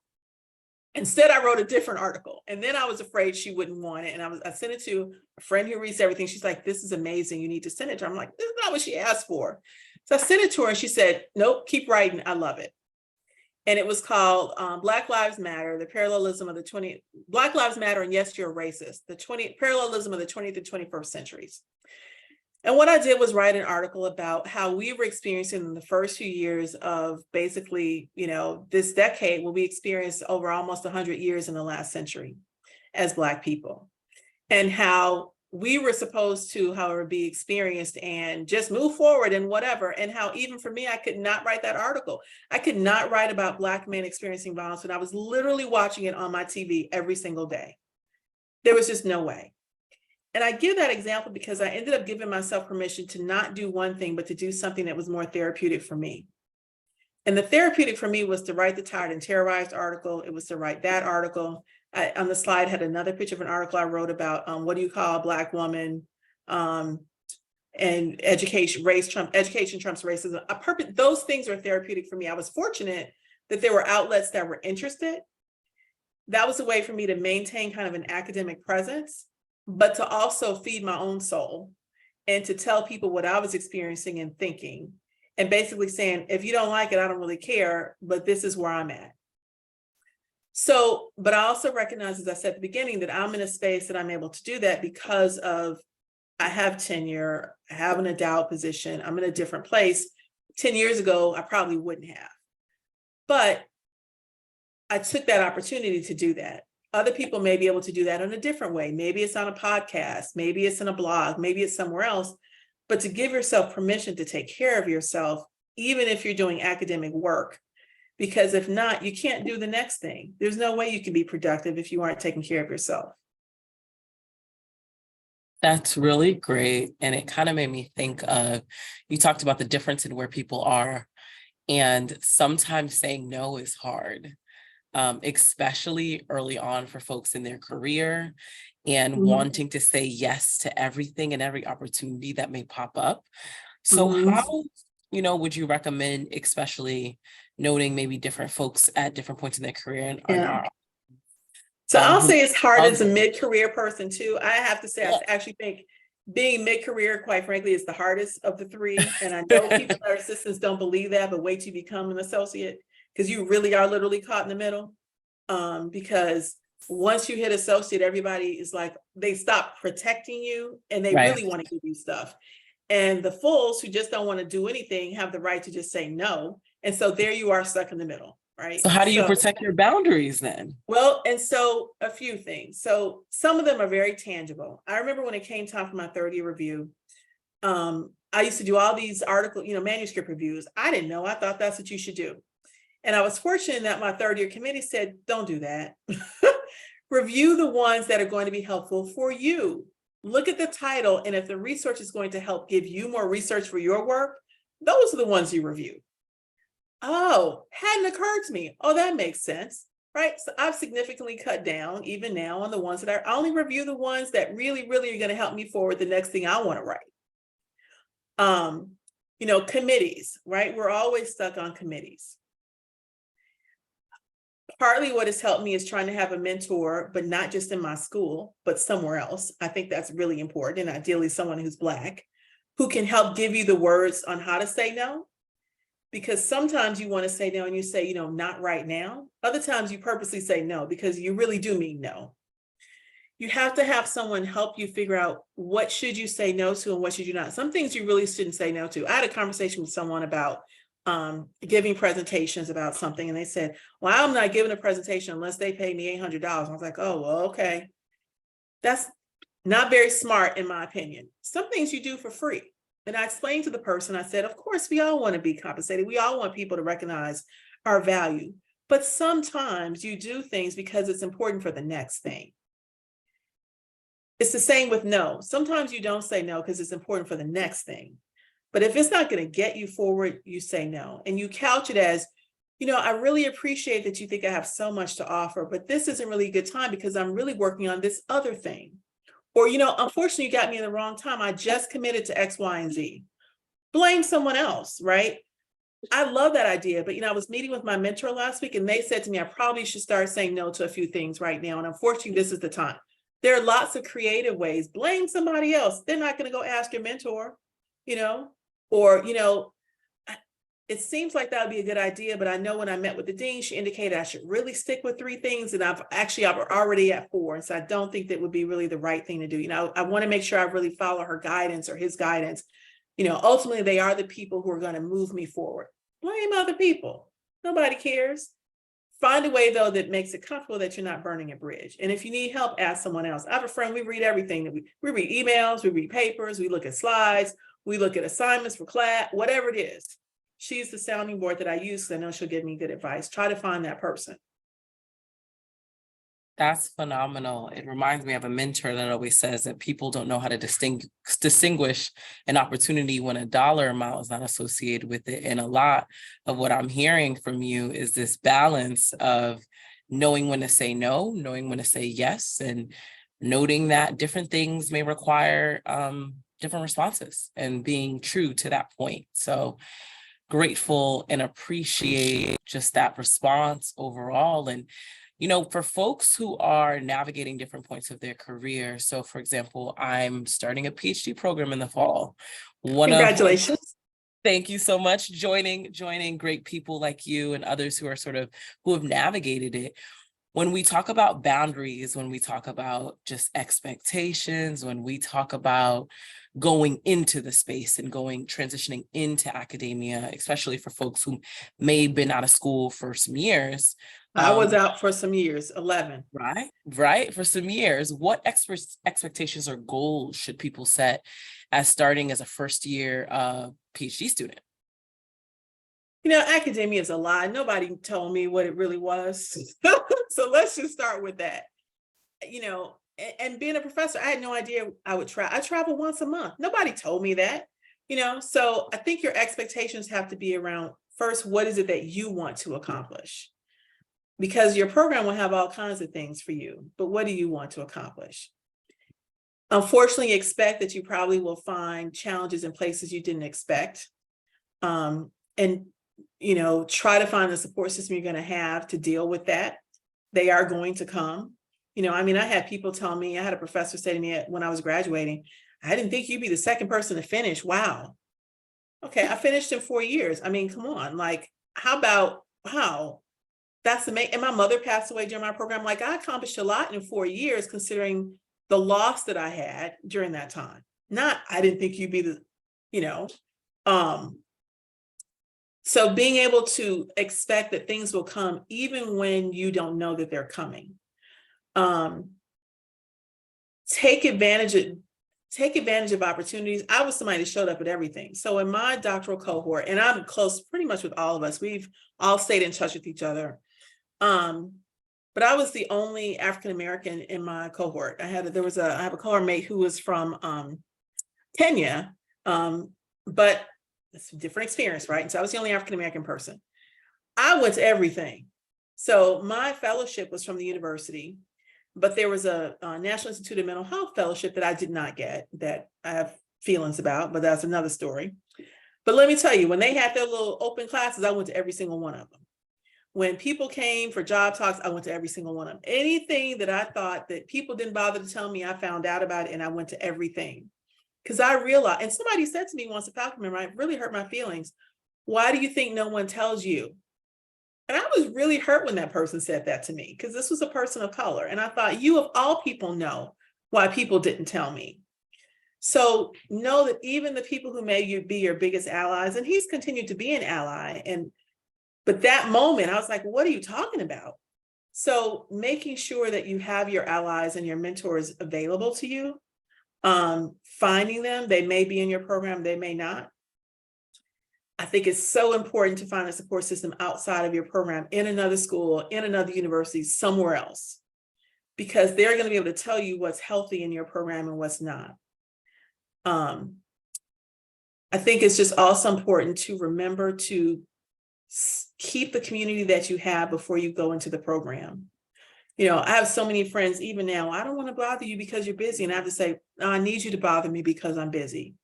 Instead, I wrote a different article, and then I was afraid she wouldn't want it. And I sent it to a friend who reads everything. She's like, "This is amazing. You need to send it to her." I'm like, "This is not what she asked for." So I sent it to her, and she said, "Nope, keep writing. I love it." And it was called Black Lives Matter: The Parallelism of the 20th. Black Lives Matter, and Yes, You're Racist: The Parallelism of the 20th and 21st Centuries. And what I did was write an article about how we were experiencing in the first few years of basically, this decade, what we experienced over almost 100 years in the last century as Black people, and how we were supposed to, however, be experienced and just move forward and whatever. And how even for me, I could not write that article. I could not write about Black men experiencing violence when I was literally watching it on my TV every single day. There was just no way. And I give that example because I ended up giving myself permission to not do one thing, but to do something that was more therapeutic for me. And the therapeutic for me was to write the Tired and Terrorized article. It was to write that article. On the slide had another picture of an article I wrote about what do you call a Black woman and education, education trumps racism. Those things are therapeutic for me. I was fortunate that there were outlets that were interested. That was a way for me to maintain kind of an academic presence, but to also feed my own soul and to tell people what I was experiencing and thinking, and basically saying, if you don't like it, I don't really care, but this is where I'm at. So, but I also recognize, as I said at the beginning, that I'm in a space that I'm able to do that because of, I have tenure, I have an endowed position, I'm in a different place. 10 years ago, I probably wouldn't have, but I took that opportunity to do that. Other people may be able to do that in a different way. Maybe it's on a podcast, maybe it's in a blog, maybe it's somewhere else, but to give yourself permission to take care of yourself, even if you're doing academic work, because if not, you can't do the next thing. There's no way you can be productive if you aren't taking care of yourself. That's really great. And it kind of made me think of, you talked about the difference in where people are, and sometimes saying no is hard. Especially early on for folks in their career and wanting to say yes to everything and every opportunity that may pop up. So how, would you recommend, especially noting maybe different folks at different points in their career So I'll say it's hard as a mid-career person too. I have to say, I actually think being mid-career, quite frankly, is the hardest of the three. And I know people that are assistants don't believe that, but wait till you become an associate, because you really are literally caught in the middle. Because once you hit associate, everybody is like, they stop protecting you and they really want to give you stuff. And the fools who just don't want to do anything have the right to just say no. And so there you are stuck in the middle, right? So how do you protect your boundaries then? Well, and so a few things. So some of them are very tangible. I remember when it came time for my 30-year review, I used to do all these article, manuscript reviews. I didn't know. I thought that's what you should do. And I was fortunate that my 3rd-year committee said, don't do that. Review the ones that are going to be helpful for you. Look at the title. And if the research is going to help give you more research for your work, those are the ones you review. Oh, hadn't occurred to me. Oh, that makes sense, right? So I've significantly cut down even now on the ones that I only review the ones that really, really are going to help me forward the next thing I want to write. Committees, right? We're always stuck on committees. Partly what has helped me is trying to have a mentor, but not just in my school, but somewhere else. I think that's really important. And ideally someone who's Black, who can help give you the words on how to say no. Because sometimes you want to say no and you say, not right now. Other times you purposely say no because you really do mean no. You have to have someone help you figure out what should you say no to and what should you not. Some things you really shouldn't say no to. I had a conversation with someone about giving presentations about something, and they said, well, I'm not giving a presentation unless they pay me $800. I was like, oh, well, okay. That's not very smart in my opinion. Some things you do for free. And I explained to the person, I said, of course, we all want to be compensated. We all want people to recognize our value, but sometimes you do things because it's important for the next thing. It's the same with no. Sometimes you don't say no because it's important for the next thing. But if it's not going to get you forward, you say no. And you couch it as, I really appreciate that you think I have so much to offer, but this isn't really a good time because I'm really working on this other thing. Or, unfortunately, you got me in the wrong time. I just committed to X, Y, and Z. blame someone else, right? I love that idea, but I was meeting with my mentor last week and they said to me, I probably should start saying no to a few things right now. And unfortunately, this is the time. There are lots of creative ways. Blame somebody else. They're not going to go ask your mentor, or, it seems like that would be a good idea, but I know when I met with the dean, she indicated I should really stick with 3 things. And I'm already at 4. And so I don't think that would be really the right thing to do. I want to make sure I really follow her guidance or his guidance. Ultimately, they are the people who are going to move me forward. Blame other people. Nobody cares. Find a way, though, that makes it comfortable that you're not burning a bridge. And if you need help, ask someone else. I have a friend, we read everything. We read emails, we read papers, we look at slides, we look at assignments for class, whatever it is. She's the sounding board that I use because I know she'll give me good advice. Try to find that person. That's phenomenal. It reminds me of a mentor that always says that people don't know how to distinguish an opportunity when a dollar amount is not associated with it. And a lot of what I'm hearing from you is this balance of knowing when to say no, knowing when to say yes, and noting that different things may require different responses and being true to that point. So grateful and appreciate just that response overall. And for folks who are navigating different points of their career. So for example, I'm starting a PhD program in the fall. Congratulations. Thank you so much. Joining great people like you and others who have navigated it. When we talk about boundaries, when we talk about just expectations, when we talk about going into the space and transitioning into academia, especially for folks who may have been out of school for some years. I was out for some years, 11. Right. For some years, what expectations or goals should people set as starting as a first year PhD student? Academia is a lie. Nobody told me what it really was. So let's just start with that. And being a professor, I had no idea I would travel. I travel once a month. Nobody told me that, so I think your expectations have to be around, first, what is it that you want to accomplish? Because your program will have all kinds of things for you, but what do you want to accomplish? Unfortunately, expect that you probably will find challenges in places you didn't expect. And try to find the support system you're going to have to deal with that. They are going to come. I had people tell me, I had a professor say to me when I was graduating, I didn't think you'd be the second person to finish. Wow. Okay, I finished in 4 years. Come on, how about, wow, that's amazing. And my mother passed away during my program. I accomplished a lot in 4 years, considering the loss that I had during that time. Not, I didn't think you'd be so being able to expect that things will come even when you don't know that they're coming. Take advantage of opportunities. I was somebody that showed up at everything. So in my doctoral cohort, and I'm close pretty much with all of us, we've all stayed in touch with each other. But I was the only African-American in my cohort. I have a cohort mate who was from Kenya, but it's a different experience, right? And so I was the only African-American person. I went to everything. So my fellowship was from the university, but there was a National Institute of Mental Health fellowship that I did not get, that I have feelings about, but that's another story. But let me tell you, when they had their little open classes, I went to every single one of them. When people came for job talks, I went to every single one of them. Anything that I thought that people didn't bother to tell me, I found out about it, and I went to everything. Because I realized, and somebody said to me once, a faculty member, it really hurt my feelings. Why do you think no one tells you? And I was really hurt when that person said that to me, because this was a person of color. And I thought, you of all people know why people didn't tell me. So know that even the people who may be your biggest allies, and he's continued to be an ally, but that moment I was like, what are you talking about? So making sure that you have your allies and your mentors available to you, finding them, they may be in your program, they may not. I think it's so important to find a support system outside of your program, in another school, in another university, somewhere else, because they're going to be able to tell you what's healthy in your program and what's not. I think it's just also important to remember to keep the community that you have before you go into the program. I have so many friends, even now, I don't want to bother you because you're busy. And I have to say, I need you to bother me because I'm busy.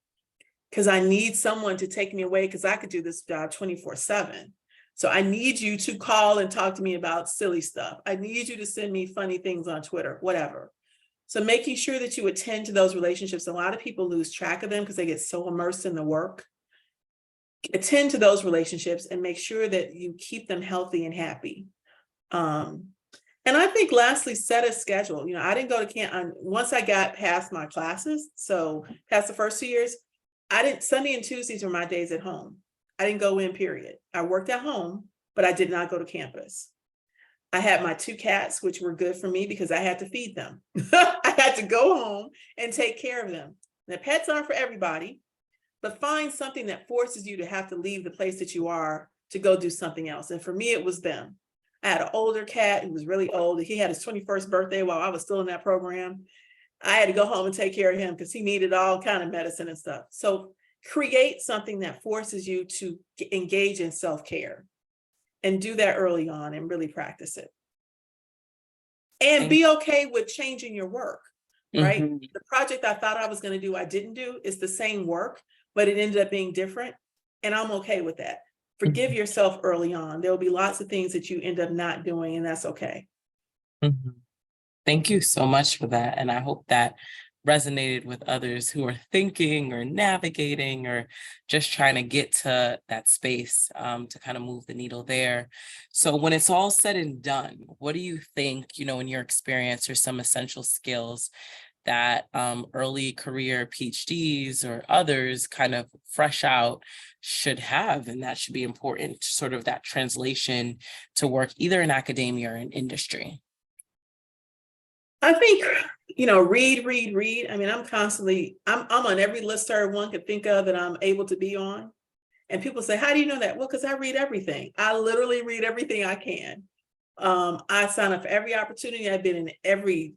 because I need someone to take me away because I could do this job 24/7. So I need you to call and talk to me about silly stuff. I need you to send me funny things on Twitter, whatever. So making sure that you attend to those relationships. A lot of people lose track of them because they get so immersed in the work. Attend to those relationships and make sure that you keep them healthy and happy. And I think lastly, set a schedule. I didn't go to camp once I got past my classes. So past the first 2 years, Sunday and Tuesdays were my days at home. I didn't go in, period. I worked at home, but I did not go to campus. I had my 2 cats, which were good for me because I had to feed them. I had to go home and take care of them. Now, pets aren't for everybody, but find something that forces you to have to leave the place that you are to go do something else. And for me, it was them. I had an older cat who was really old. He had his 21st birthday while I was still in that program. I had to go home and take care of him because he needed all kind of medicine and stuff. So create something that forces you to engage in self-care and do that early on and really practice it. And be okay with changing your work, right? Mm-hmm. The project I thought I was going to do, I didn't do. It's the same work, but it ended up being different. And I'm okay with that. Forgive yourself early on. There will be lots of things that you end up not doing, and that's okay. Mm-hmm. Thank you so much for that. And I hope that resonated with others who are thinking or navigating or just trying to get to that space to kind of move the needle there. So when it's all said and done, what do you think, in your experience, are some essential skills that early career PhDs or others kind of fresh out should have, and that should be important, sort of that translation to work either in academia or in industry? I think, read. I mean, I'm on every listserv one could think of that I'm able to be on. And people say, how do you know that? Well, because I read everything. I literally read everything I can. I sign up for every opportunity. I've been in every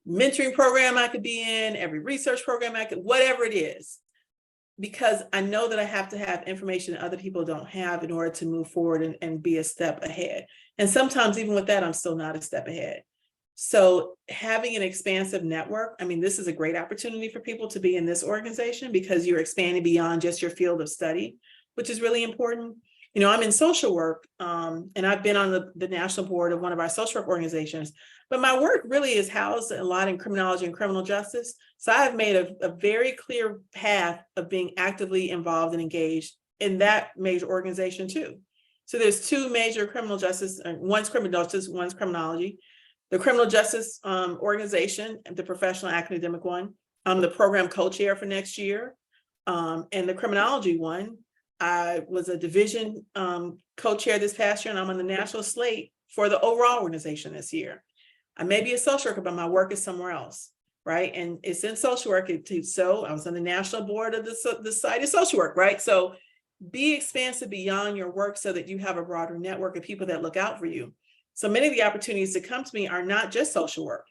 mentoring program I could be in, every research program whatever it is, because I know that I have to have information that other people don't have in order to move forward and be a step ahead. And sometimes even with that, I'm still not a step ahead. So having an expansive network, I mean, this is a great opportunity for people to be in this organization because you're expanding beyond just your field of study, which is really important. I'm in social work, and I've been on the national board of one of our social work organizations, but my work really is housed a lot in criminology and criminal justice. So I've made a very clear path of being actively involved and engaged in that major organization too. So there's 2 major criminal justice, one's criminal justice, one's criminology. The criminal justice organization, the professional academic one, I'm the program co-chair for next year. And the criminology one, I was a division co-chair this past year, and I'm on the national slate for the overall organization this year. I may be a social worker, but my work is somewhere else, right? And it's in social work. So I was on the national board of the Society of Social Work, right? So be expansive beyond your work so that you have a broader network of people that look out for you. So many of the opportunities that come to me are not just social work.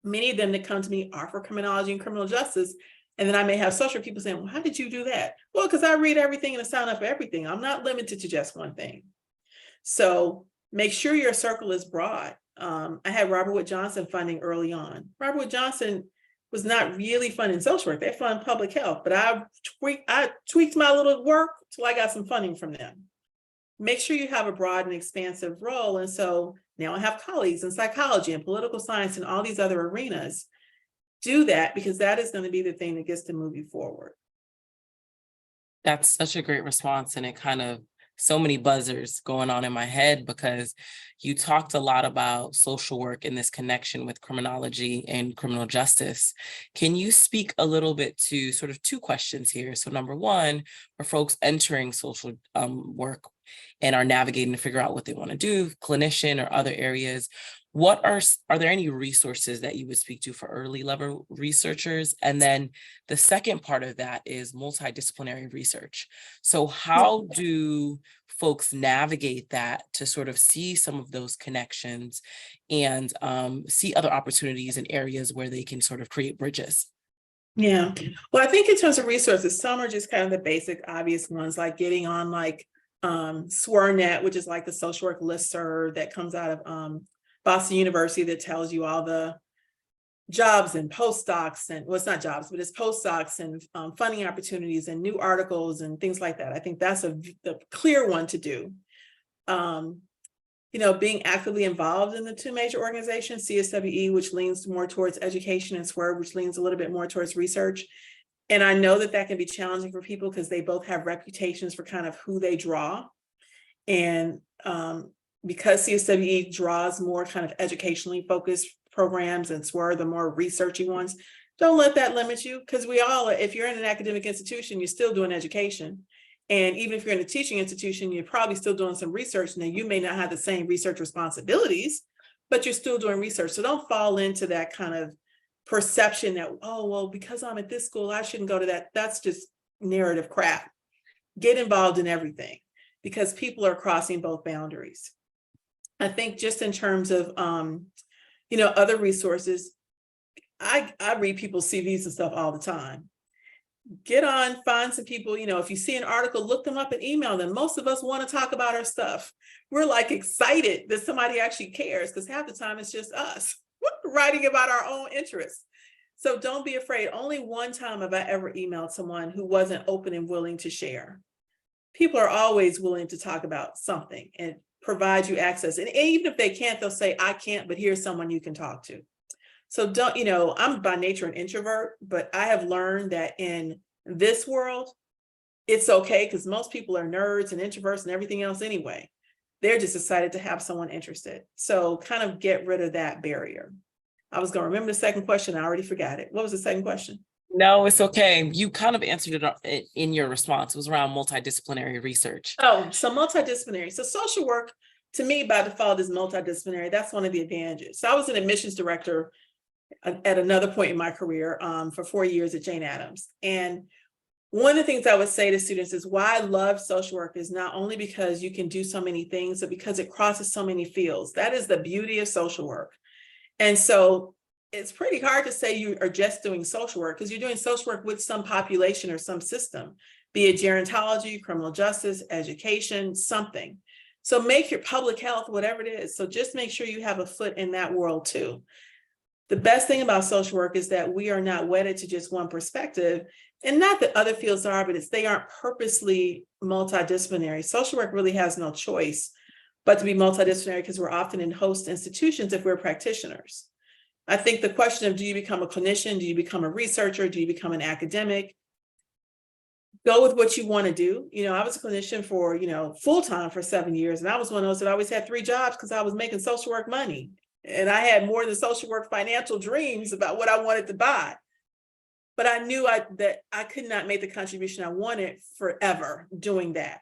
Many of them that come to me are for criminology and criminal justice. And then I may have social people saying, well, how did you do that? Well, because I read everything and I sign up for everything. I'm not limited to just one thing. So make sure your circle is broad. I had Robert Wood Johnson funding early on. Robert Wood Johnson was not really funding social work. They fund public health, but I tweaked my little work till I got some funding from them. Make sure you have a broad and expansive role. And so now I have colleagues in psychology and political science and all these other arenas. Do that because that is going to be the thing that gets to move you forward. That's such a great response. And it kind of so many buzzers going on in my head because you talked a lot about social work and this connection with criminology and criminal justice. Can you speak a little bit to sort of 2 questions here? So number one, for folks entering social work and are navigating to figure out what they want to do, clinician or other areas, are there any resources that you would speak to for early level researchers? And then the second part of that is multidisciplinary research. So how do folks navigate that to sort of see some of those connections and see other opportunities in areas where they can sort of create bridges? Yeah, well, I think in terms of resources, some are just kind of the basic, obvious ones, like getting on like SWRNet, which is like the social work listserv that comes out of Boston University that tells you all the jobs and postdocs and, well, it's not jobs, but it's postdocs and funding opportunities and new articles and things like that. I think that's the clear one to do. Being actively involved in the two major organizations, CSWE, which leans more towards education, and SWIRD, which leans a little bit more towards research. And I know that can be challenging for people because they both have reputations for kind of who they draw. And because CSWE draws more kind of educationally focused programs and SWIRD the more researchy ones, don't let that limit you, because if you're in an academic institution, you're still doing education. And even if you're in a teaching institution, you're probably still doing some research. Now, you may not have the same research responsibilities, but you're still doing research. So don't fall into that kind of perception that, oh, well, because I'm at this school, I shouldn't go to that. That's just narrative crap. Get involved in everything, because people are crossing both boundaries. I think just in terms of, other resources, I read people's CVs and stuff all the time. Get on, find some people, if you see an article, look them up and email them. Most of us want to talk about our stuff. We're like excited that somebody actually cares, because half the time it's just us writing about our own interests. So don't be afraid. Only one time have I ever emailed someone who wasn't open and willing to share. People are always willing to talk about something and provide you access. And even if they can't, they'll say, I can't, but here's someone you can talk to. So don't, I'm by nature an introvert, but I have learned that in this world, it's okay, because most people are nerds and introverts and everything else anyway. They're just excited to have someone interested. So kind of get rid of that barrier. I was going to remember the second question. I already forgot it. What was the second question? No, it's okay. You kind of answered it in your response. It was around multidisciplinary research. Oh, so multidisciplinary. So social work, to me, by default, is multidisciplinary. That's one of the advantages. So I was an admissions director at another point in my career for 4 years at Jane Addams. And one of the things I would say to students is why I love social work is not only because you can do so many things, but because it crosses so many fields. That is the beauty of social work. And so it's pretty hard to say you are just doing social work, because you're doing social work with some population or some system, be it gerontology, criminal justice, education, something. So make your public health, whatever it is. So just make sure you have a foot in that world too. The best thing about social work is that we are not wedded to just one perspective, and not that other fields are, but they aren't purposely multidisciplinary. Social work really has no choice but to be multidisciplinary, because we're often in host institutions if we're practitioners. I think the question of, do you become a clinician? Do you become a researcher? Do you become an academic? Go with what you want to do. I was a clinician for, full-time for 7 years. And I was one of those that always had 3 jobs because I was making social work money. And I had more than social work financial dreams about what I wanted to buy. But I knew that I could not make the contribution I wanted forever doing that.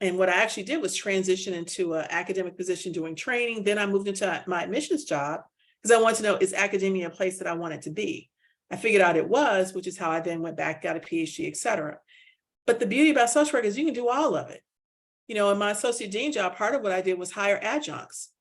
And what I actually did was transition into an academic position doing training. Then I moved into my admissions job because I wanted to know, is academia a place that I wanted to be? I figured out it was, which is how I then went back, got a PhD, et cetera. But the beauty about social work is you can do all of it. In my associate dean job, part of what I did was hire adjuncts.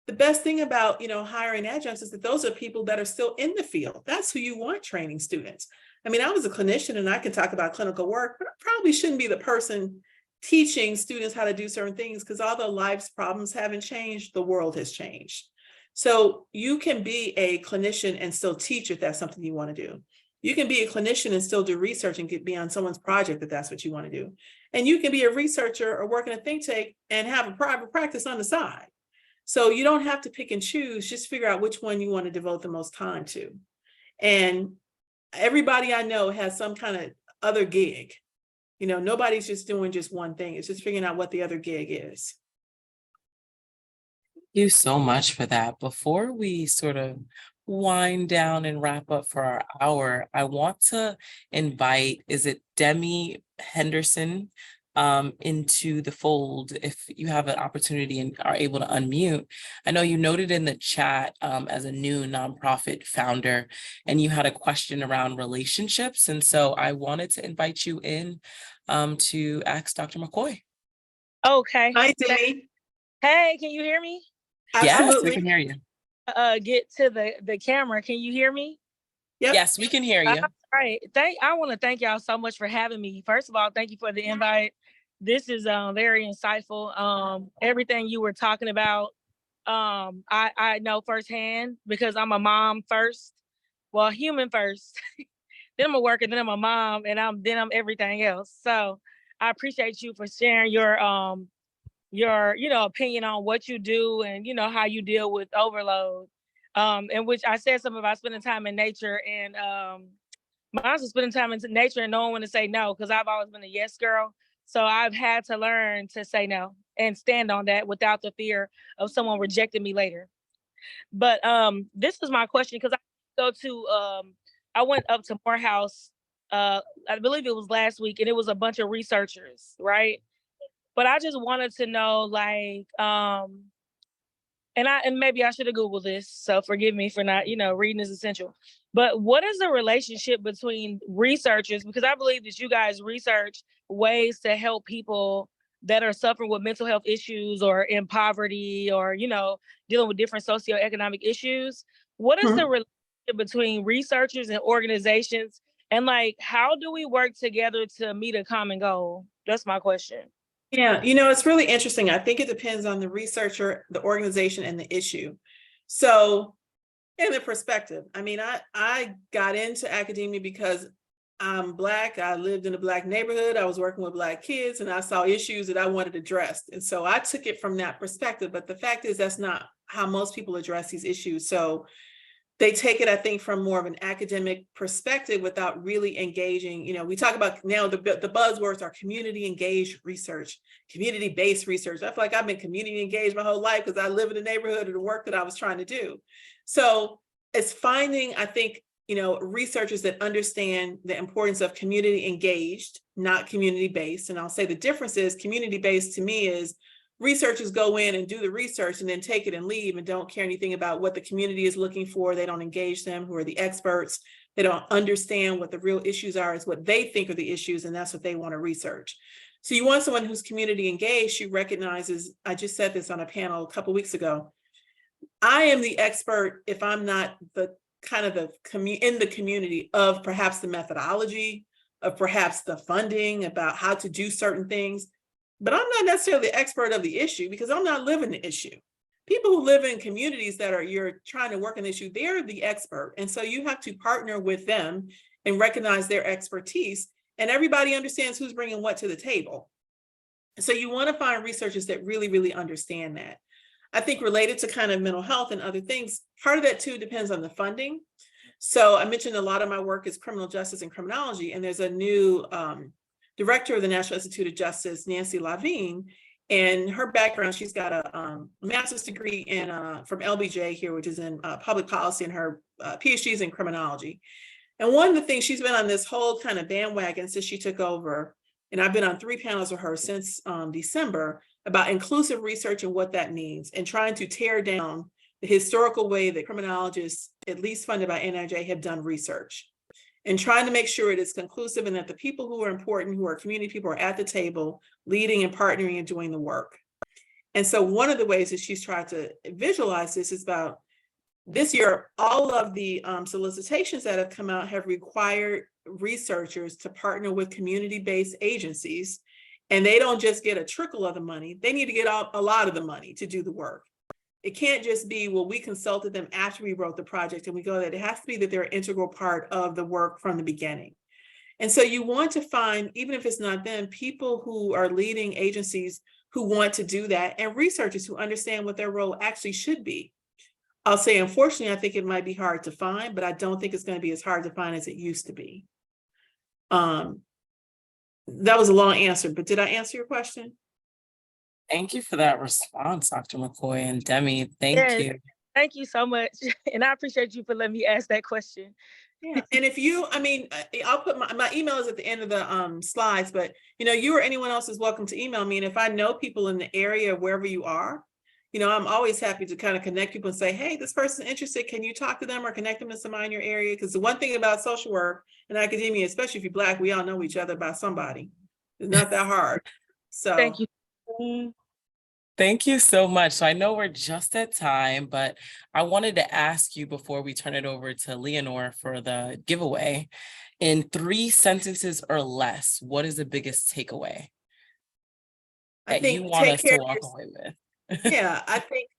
The best thing about, hiring adjuncts is that those are people that are still in the field. That's who you want training students. I mean, I was a clinician and I can talk about clinical work, but I probably shouldn't be the person teaching students how to do certain things, because although life's problems haven't changed, the world has changed. So you can be a clinician and still teach if that's something you want to do. You can be a clinician and still do research and be on someone's project if that's what you want to do. And you can be a researcher or work in a think tank and have a private practice on the side. So you don't have to pick and choose, just figure out which one you want to devote the most time to. And everybody I know has some kind of other gig. Nobody's just doing just one thing. It's just figuring out what the other gig is. Thank you so much for that. Before we sort of wind down and wrap up for our hour, I want to invite, is it Demi Henderson, into the fold, if you have an opportunity and are able to unmute. I know you noted in the chat as a new nonprofit founder, and you had a question around relationships. And so I wanted to invite you in to ask Dr. McCoy. Okay. Hi, Demi. Hey, can you hear me? Absolutely. Yes, we can hear you. Get to the camera. Can you hear me? Yep. Yes, we can hear you. All right. I want to thank y'all so much for having me. First of all, thank you for the invite. This is very insightful. Everything you were talking about, I know firsthand because I'm a mom first. well, human first. Then I'm a worker, then I'm a mom, and I'm everything else. So I appreciate you for sharing your opinion on what you do and how you deal with overload. In which I said something about spending time in nature, and mine's was spending time in nature and knowing when to say no, because I've always been a yes girl. So I've had to learn to say no and stand on that without the fear of someone rejecting me later. But this is my question, because I went up to Morehouse, I believe it was last week, and it was a bunch of researchers, right? But I just wanted to know, like, and maybe I should have Googled this, so forgive me for not, reading is essential. But what is the relationship between researchers? Because I believe that you guys research ways to help people that are suffering with mental health issues or in poverty or, dealing with different socioeconomic issues. What is the relationship between researchers and organizations? And like, how do we work together to meet a common goal? That's my question. Yeah, it's really interesting. I think it depends on the researcher, the organization, and the issue. So, in the perspective, I mean, I got into academia because I'm Black. I lived in a Black neighborhood. I was working with Black kids, and I saw issues that I wanted addressed. And so I took it from that perspective. But the fact is, that's not how most people address these issues. So they take it, I think, from more of an academic perspective without really engaging. We talk about now the buzzwords are community engaged research, community-based research. I feel like I've been community engaged my whole life because I live in the neighborhood of the work that I was trying to do. So it's finding, I think, researchers that understand the importance of community engaged, not community-based. And I'll say the difference is community-based to me is researchers go in and do the research and then take it and leave and don't care anything about what the community is looking for. They don't engage them, who are the experts. They don't understand what the real issues are, is what they think are the issues, and that's what they want to research. So you want someone who's community engaged, who recognizes, I just said this on a panel a couple of weeks ago, I am the expert if I'm not the kind of in the community of perhaps the methodology, of perhaps the funding, about how to do certain things. But I'm not necessarily the expert of the issue because I'm not living the issue. People who live in communities that you're trying to work an issue, they're the expert. And so you have to partner with them and recognize their expertise. And everybody understands who's bringing what to the table. So you want to find researchers that really, really understand that. I think related to kind of mental health and other things, part of that too depends on the funding. So I mentioned a lot of my work is criminal justice and criminology, and there's a new director of the National Institute of Justice, Nancy Lavine, and her background, she's got a master's degree from LBJ here, which is in public policy, and her PhD is in criminology. And one of the things, she's been on this whole kind of bandwagon since she took over, and I've been on 3 panels with her since December about inclusive research and what that means, and trying to tear down the historical way that criminologists, at least funded by NIJ, have done research, and trying to make sure it is conclusive and that the people who are important, who are community people, are at the table, leading and partnering and doing the work. And so one of the ways that she's tried to visualize this is about this year, all of the solicitations that have come out have required researchers to partner with community-based agencies. And they don't just get a trickle of the money, they need to get a lot of the money to do the work. It can't just be, well, we consulted them after we wrote the project and we go that. It has to be that they're an integral part of the work from the beginning. And so you want to find, even if it's not them, people who are leading agencies who want to do that, and researchers who understand what their role actually should be. I'll say, unfortunately, I think it might be hard to find, but I don't think it's going to be as hard to find as it used to be. That was a long answer, but did I answer your question? Thank you for that response, Dr. McCoy, and Demi. Thank Yes, you. thank you so much. And I appreciate you for letting me ask that question. Yeah, and if you, I mean, I'll put my email is at the end of the slides, but you or anyone else is welcome to email me. And if I know people in the area, wherever you are, I'm always happy to kind of connect people and say, hey, this person's interested. Can you talk to them or connect them to somebody in your area? Because the one thing about social work and academia, especially if you're Black, we all know each other by somebody. It's not that hard. So Thank you. Thank you so much. So I know we're just at time, but I wanted to ask you before we turn it over to Leonore for the giveaway, in 3 sentences or less, what is the biggest takeaway that you want us to walk away with? Yeah, I think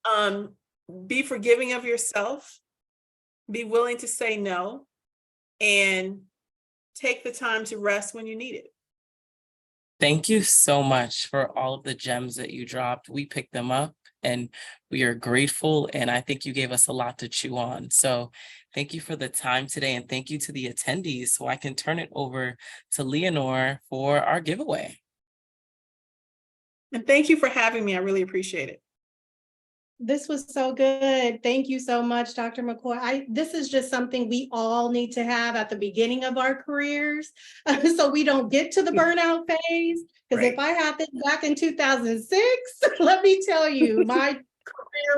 be forgiving of yourself. be willing to say no, and take the time to rest when you need it. Thank you so much for all of the gems that you dropped. We picked them up and we are grateful. And I think you gave us a lot to chew on. So thank you for the time today. And thank you to the attendees. So I can turn it over to Leonore for our giveaway. And thank you for having me. I really appreciate it. This was so good. Thank you so much, Dr. McCoy. This is just something we all need to have at the beginning of our careers so we don't get to the burnout phase. Because if I had this back in 2006, let me tell you, my career